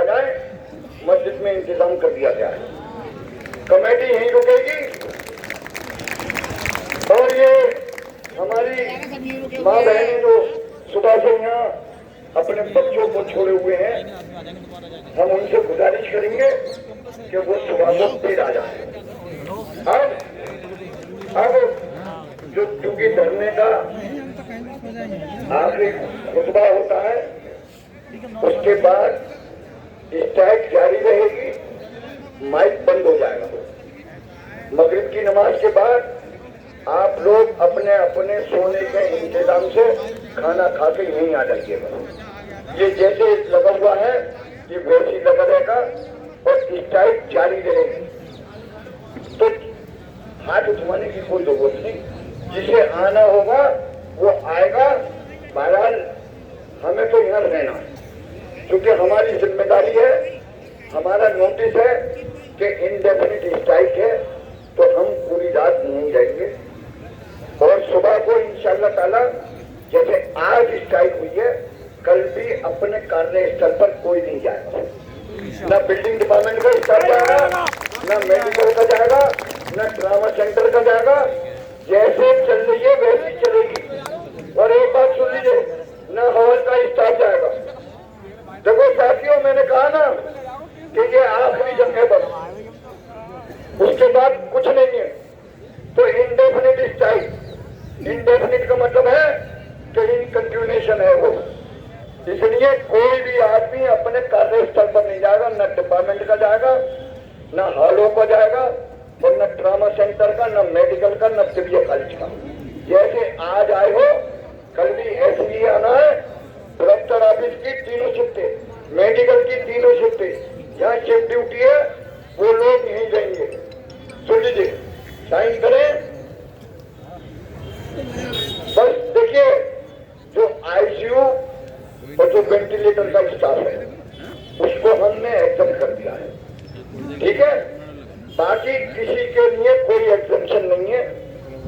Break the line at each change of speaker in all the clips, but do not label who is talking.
जाए, मस्जिद में इंतजाम कर दिया गया है। कमेटी यहीं रुकेगी और ये हमारी माँ बहनें जो सुबह से यहाँ अपने बच्चों को छोड़े हुए हैं, हम उनसे गुजारिश करेंगे कि वो सुबह को फिर आ जाए। अब जो चूंकि धरने का आखिरी खुतबा होता है, उसके बाद स्ट्राइक जारी रहेगी, माइक बंद हो जाएगा। मगरिब की नमाज के बाद आप लोग अपने अपने सोने के इंतजाम से खाना खा के यहीं आ जाइएगा। ये जैसे लगा हुआ है ये वैसे लगा रहेगा और स्ट्राइक जारी रहेगी। तो हाथ उठवाने की कोई जरूरत नहीं, जिसे आना होगा वो आएगा। बहरहाल हमें तो यहाँ रहना है, क्योंकि हमारी जिम्मेदारी है, हमारा नोटिस है कि इंडेफिनिट स्ट्राइक है, तो हम पूरी रात नहीं जाएंगे। और सुबह को इंशाअल्लाह ताला जैसे आज स्ट्राइक हुई है, कल भी अपने कार्यस्थल पर कोई नहीं जाएगा। न बिल्डिंग डिपार्टमेंट का स्टाफ जाएगा, न मेडिकल का जाएगा, न ट्रामा सेंटर का जाएगा। जैसे चल रही है वैसी चलेगी। और एक बात सुन लीजिए, न हवल का स्टाफ जाएगा। देखो साथियों, मैंने कहा ना कि ये आखिरी जंग है, बस उसके बाद कुछ नहीं है। तो इंडेफिनिट स्ट्राइक, इंडेफिनिट का मतलब है कि इन कंटिन्यूएशन है वो। इसलिए कोई भी आदमी अपने कार्यस्थल पर नहीं जाएगा, न डिपार्टमेंट का जाएगा, न हॉलों का जाएगा, और न ट्रामा सेंटर का, न मेडिकल का, न सिविल कॉलेज का। जैसे आज आए हो कल भी ऐसे ही आना है। कलेक्टर ऑफिस की तीनों शिफ्टें, मेडिकल की तीनों शिफ्टें, यहाँ शिफ्ट ड्यूटी है, वो लोग यहीं रहेंगे। सुन लीजिए, साइन करें। बस देखिए, जो आईसीयू और जो वेंटिलेटर का स्टाफ है उसको हमने एग्जाम कर दिया है, ठीक है। बाकी किसी के लिए कोई एग्जामेशन नहीं है।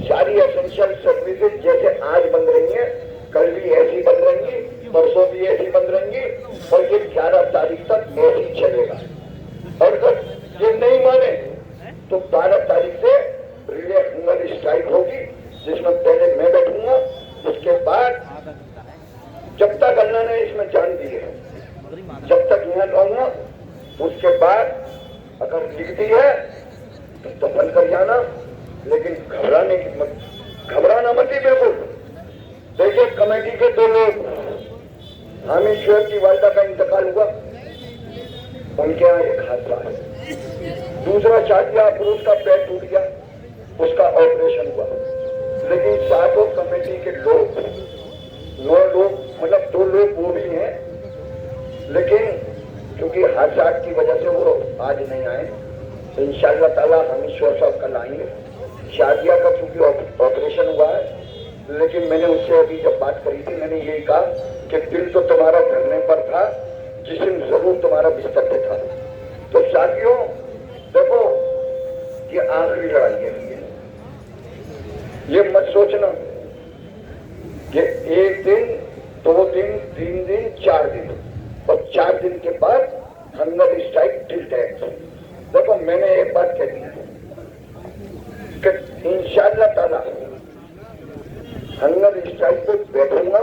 सारी एसेंशियल सर्विसेज जैसे आज बंद रही है, कल भी ऐसी बंद रहेंगी, परसों भी ऐसी बंद रहेंगी, और ये 11 तारीख तक ऐसे ही चलेगा। और अगर ये नहीं माने तो 12 तारीख से रिले हंगर स्ट्राइक होगी, जिसमें पहले मैं बैठूंगा। उसके बाद जब तक अल्लाह ने इसमें जान दी है, जब तक यहाँ रहूंगा, उसके बाद अगर दिखती है तो दफन कर जाना, लेकिन घबराना मत ही बिल्कुल। देखिए, कमेटी के 2 लोग, हामिश्वर की वालिदा का इंतकाल हुआ, उनके यहाँ एक हादसा है। दूसरा शादिया पुरुष का पैर टूट गया, उसका ऑपरेशन हुआ। लेकिन सातों कमेटी के लोग, 9 लोग, मतलब 2 लोग वो भी हैं, लेकिन क्योंकि हादसा की वजह से वो आज नहीं आए। इंशाअल्लाह ताला हामिश्वर साहब कल आएंगे। शादिया का चूंकि ऑपरेशन हुआ है, लेकिन मैंने उससे अभी जब बात करी थी, मैंने यही कहा कि दिल तो तुम्हारा धरने पर था, जिस्म जरूर तुम्हारा बिस्तर पे था। तो साथियों देखो, ये आखिरी लड़ाई है। ये मत सोचना कि 1 दिन, 2 दिन, 3 दिन, 4 दिन, और 4 दिन के बाद हंगर स्ट्राइक टिल डेथ। देखो, मैंने एक बात कह दी कि इंशाअल्लाह ताला हंगर स्ट्राइक पे बैठूंगा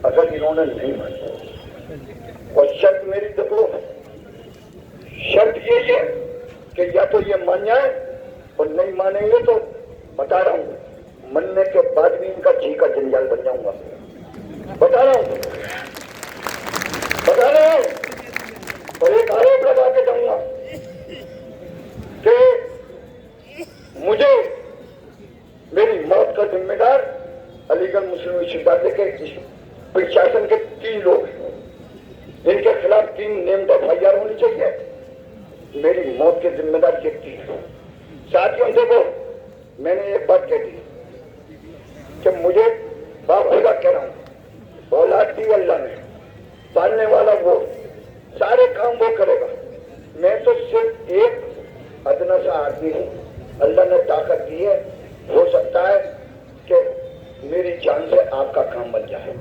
अगर इन्होंने नहीं माना। और शर्त मेरी देखो, शर्त ये है कि या तो ये मान जाए, और नहीं मानेंगे तो बता रहा हूं, मनने के बाद भी इनका जी का जंजाल बन जाऊंगा। बता रहा हूं। और एक आरोप लगा के जाऊंगा कि मुझे, मेरी मौत का जिम्मेदार अलीगढ़ मुस्लिम विश्वविद्यालय के प्रशासन के 3 लोग हैं। इनके खिलाफ 3 नेम्ड FIR होनी चाहिए। मेरी मौत के जिम्मेदार ये 3। साथियों देखो, मैंने एक बात कह दी कि मुझे बाखुदा कह रहा हूं, औलाद दी अल्लाह ने, पालने वाला वो, सारे काम वो करेगा। मैं तो सिर्फ एक अदना सा आदमी हूं, अल्लाह ने ताकत दी है। हो सकता है कि मेरी जान से आपका काम बन जाए,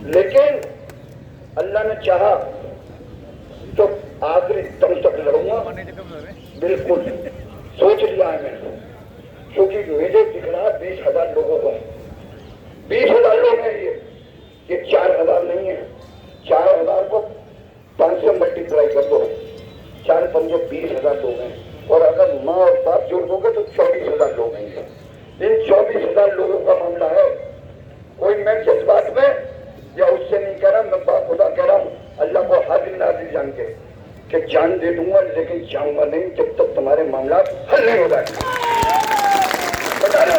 लेकिन अल्लाह ने चाहा आखिरी दम तक लड़ूंगा, बिल्कुल सोच लिया है मैंने। क्योंकि मुझे दिख रहा 20,000 लोगों को, 20,000 लोग हैं ये 4,000 नहीं है। 4,000 को 5 से मल्टीप्लाई कर दो, 4 पंजे 20,000 लोग हैं। और अगर माँ और बाप जोड़ दोगे तो 24,000 लोग हैं। इन 24,000 लोगों का मामला है। कोई मैं जज्बात में या उससे नहीं कह रहा, मैं बाप खुदा कह रहा हूँ, अल्लाह को हाजिर नाजिर जान के कि जान दे दूंगा, लेकिन जाऊंगा नहीं जब तक तुम्हारे मामला हल नहीं हो जाए। बता लो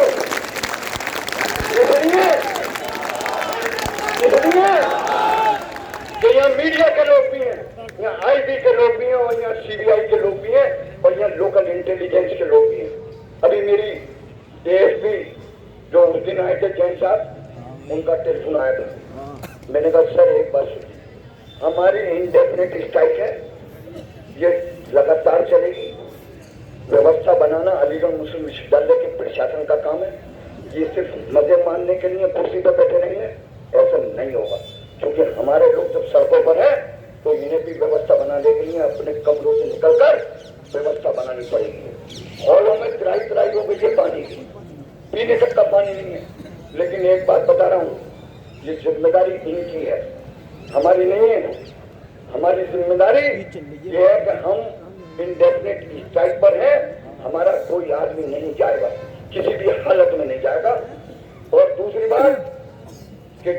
कि यहाँ मीडिया के लोग भी हैं, यहाँ आईबी के लोग भी हैं, और यहाँ सीबीआई के लोग भी हैं, और यहाँ लोकल इंटेलिजेंस के लोग भी हैं। अभी मेरी एएसपी जो उस दिन आए थे जैन साहब, उनका टेलीफोन आया था। मैंने कहा सर एक बात सुनिए, हमारी इंडेफिनिट स्ट्राइक है, ये लगातार चलेगी। व्यवस्था बनाना अलीगढ़ मुस्लिम विश्वविद्यालय के प्रशासन का काम है। ये सिर्फ मजे मानने के लिए कुर्सी पर बैठे रहेंगे, ऐसा नहीं होगा। क्योंकि हमारे लोग जब सड़कों पर है तो इन्हें भी व्यवस्था बनाने के लिए अपने कमरों से निकलकर व्यवस्था बनानी पड़ेगी। हॉलों में त्राई हो गई है पानी की, पीने तक का पानी नहीं है। लेकिन एक बात बता रहा हूँ, ये जिम्मेदारी इनकी है, हमारी नहीं है। हमारी जिम्मेदारी ये है कि हम इंडेफिनिट स्ट्राइक पर है, हमारा कोई आदमी नहीं जाएगा, किसी भी हालत में नहीं जाएगा। और दूसरी बात कि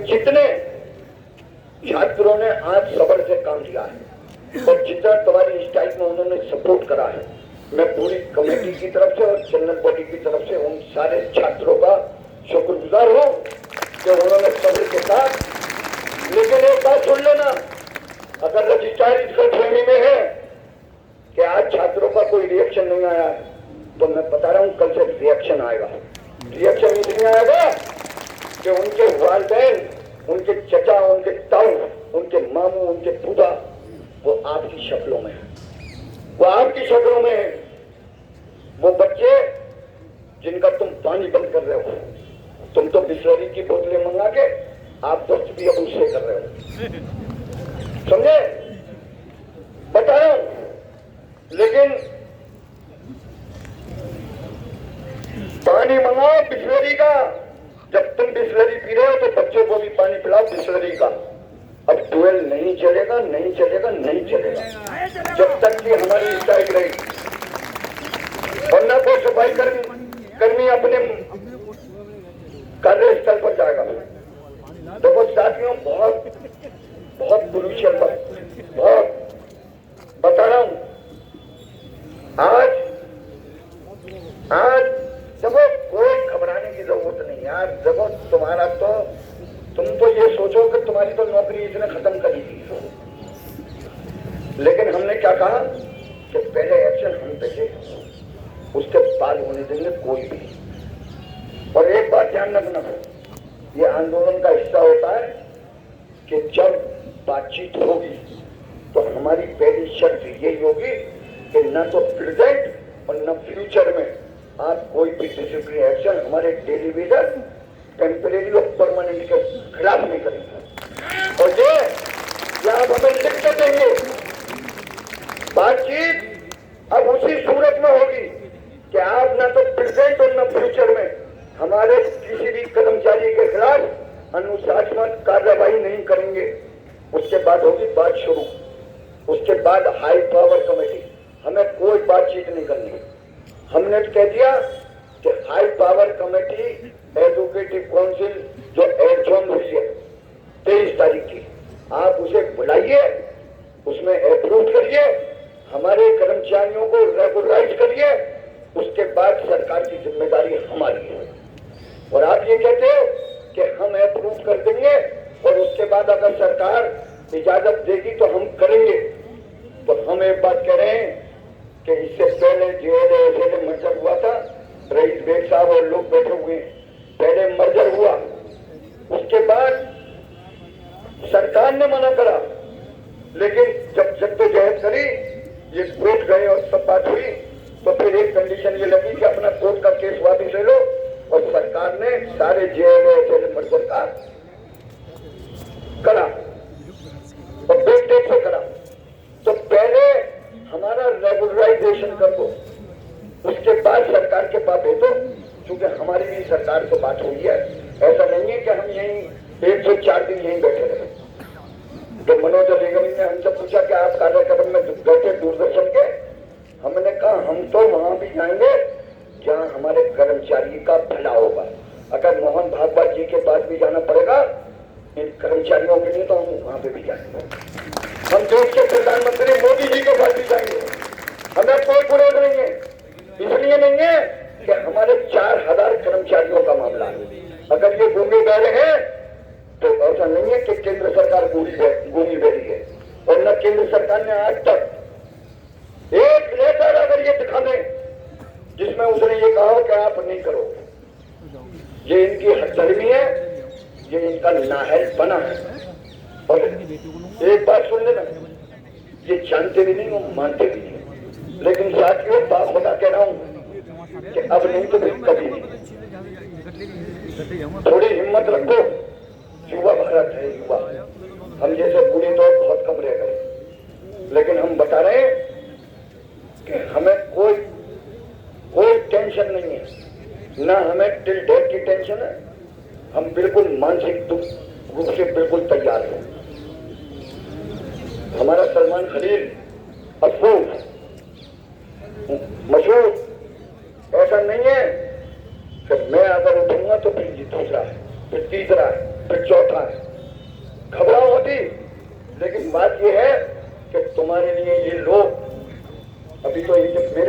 जितने छात्रों ने आज सब्र से काम लिया है और जितना तुम्हारी स्ट्राइक में उन्होंने सपोर्ट करा है, मैं पूरी कमेटी की तरफ से और जनरल बॉडी की तरफ से उन सारे छात्रों का शुक्रगुजार हूँ कि उन्होंने सब्र के साथ। लेकिन एक बात सुन लेना, अगर रजिस्ट्रार इस गलतफहमी में है कि आज छात्रों का कोई रिएक्शन नहीं आया है, तो मैं बता रहा हूँ कल से रिएक्शन आएगा। रिएक्शन इसलिए आएगा कि उनके वालिदैन, उनके चचा, उनके ताऊ, उनके मामू, उनके फूफा, वो आपकी शक्लों में है, वो आपकी शक्लों में है। वो बच्चे जिनका तुम पानी बंद कर रहे हो, तुम तो बिस्लरी की बोतलें मंगा के आप दोस्त भी अब उससे कर रहे हो, समझे? बता रहा हूं। लेकिन पानी मंगाओ बिस्लरी का, जब तुम बिस्लरी पी रहे हो तो बच्चों को भी पानी पिलाओ बिस्लरी का। अब ट्वेल नहीं चलेगा, नहीं चलेगा, नहीं चलेगा जब तक कि हमारी स्ट्राइक रहेगी। वरना कोई सफाई कर्मी अपने कार्यस्थल पर जाएगा। देखो साथियों, बहुत बुरी शर्त, बहुत बता रहा हूं। आज देखो कोई घबराने की जरूरत नहीं यार। देखो तुम्हारा तो, तुम तो ये सोचो कि तुम्हारी तो नौकरी इसने खत्म करी थी, लेकिन हमने क्या कहा कि पहले एक्शन हम देंगे, उसके बाद होने देंगे कोई भी। और एक बात ध्यान रखना, ये आंदोलन का हिस्सा होता है कि जब बातचीत होगी तो हमारी पहली शर्त यही होगी कि न तो प्रेजेंट और न फ्यूचर में आप कोई भी डिसिप्लिन एक्शन हमारे टेलीविजन टेम्परेरी और परमानेंट के खिलाफ नहीं करेंगे। और ये आप हमें लिख के देंगे। बातचीत अब उसी सूरत में होगी कि आप न तो प्रेजेंट और न फ्यूचर में हमारे किसी भी कर्मचारी के खिलाफ अनुशासनात्मक कार्रवाई नहीं करेंगे। उसके बाद होगी बात शुरू, उसके बाद हाई पावर कमेटी, हमें कोई बातचीत नहीं करनी। हमने कह दिया कि हाई पावर कमेटी एडवोकेटिव काउंसिल जो एडजॉर्न हुई है 23 तारीख की, आप उसे बुलाइए, उसमें अप्रूव करिए, हमारे कर्मचारियों को रेगुलराइज करिए, उसके बाद सरकार की जिम्मेदारी हमारी है। और आप ये कहते हो कि हम अप्रूव कर देंगे और उसके बाद अगर सरकार इजाजत देगी तो हम करेंगे। तो हम एक बात कह रहे हैं कि इससे पहले जेएलए मर्जर हुआ था, रईस बेग साहब और लोग बैठे हुए हैं, पहले मर्जर हुआ, उसके बाद सरकार ने मना करा, लेकिन जब जद्दोजहद करी, ये कोर्ट गए और सब बात हुई, तो फिर एक कंडीशन ये लगी कि अपना कोर्ट का केस वापस ले लो, और सरकार ने सारे जेएलए मर्जर का करा और बेग डेट से करा। हमारी भी सरकार से बात हुई है। ऐसा नहीं है कि हम यहीं 104 दिन यहीं बैठे रहे। तो मनोज निगम ने हमसे पूछा कि आप कार्यक्रम में गए थे दूरदर्शन के? हमने कहा हम तो वहां भी जाएंगे जहां हमारे कर्मचारी का भला होगा। अगर मोहन भागवत जी के पास भी जाना पड़ेगा इन कर्मचारियों के लिए, तो हम वहां पे भी जाएंगे। हम देश के प्रधानमंत्री मोदी जी के पास भी जाएंगे। हमें कोई विरोध नहीं है, इसलिए नहीं है कि हमारे 4000 कर्मचारियों का मामला है। अगर ये गूंगे बहरे हैं तो ऐसा नहीं है कि केंद्र सरकार गूंगी बहरी है, और न केंद्र सरकार ने आज तक एक लेटर अगर ये दिखा दें जिसमें उसने ये कहा कि आप नहीं करो, ये इनकी हथधर्मी है, ये इनका नाहल बना है। और एक बात सुन लेना, ये जानते भी नहीं वो मानते भी नहीं, लेकिन साथियों बाप बता कह रहा हूं कि अब नहीं तो कभी नहीं। थोड़ी हिम्मत रखो, युवा भारत है, युवा। हम जैसे बूढ़े तो बहुत कम रह गए, लेकिन हम बता रहे हैं कि हमें कोई टेंशन नहीं है, ना हमें टिल डेथ की टेंशन है। हम बिल्कुल मानसिक रूप से बिल्कुल तैयार हैं। हमारा सलमान खलील अफसोस मशहूर ऐसा नहीं है कि मैं अगर उठूंगा तो फिर दूसरा है, फिर तीसरा है, फिर चौथा है। घबराहट होती, लेकिन बात यह है कि तुम्हारे लिए ये लोग अभी तो इनके मेरे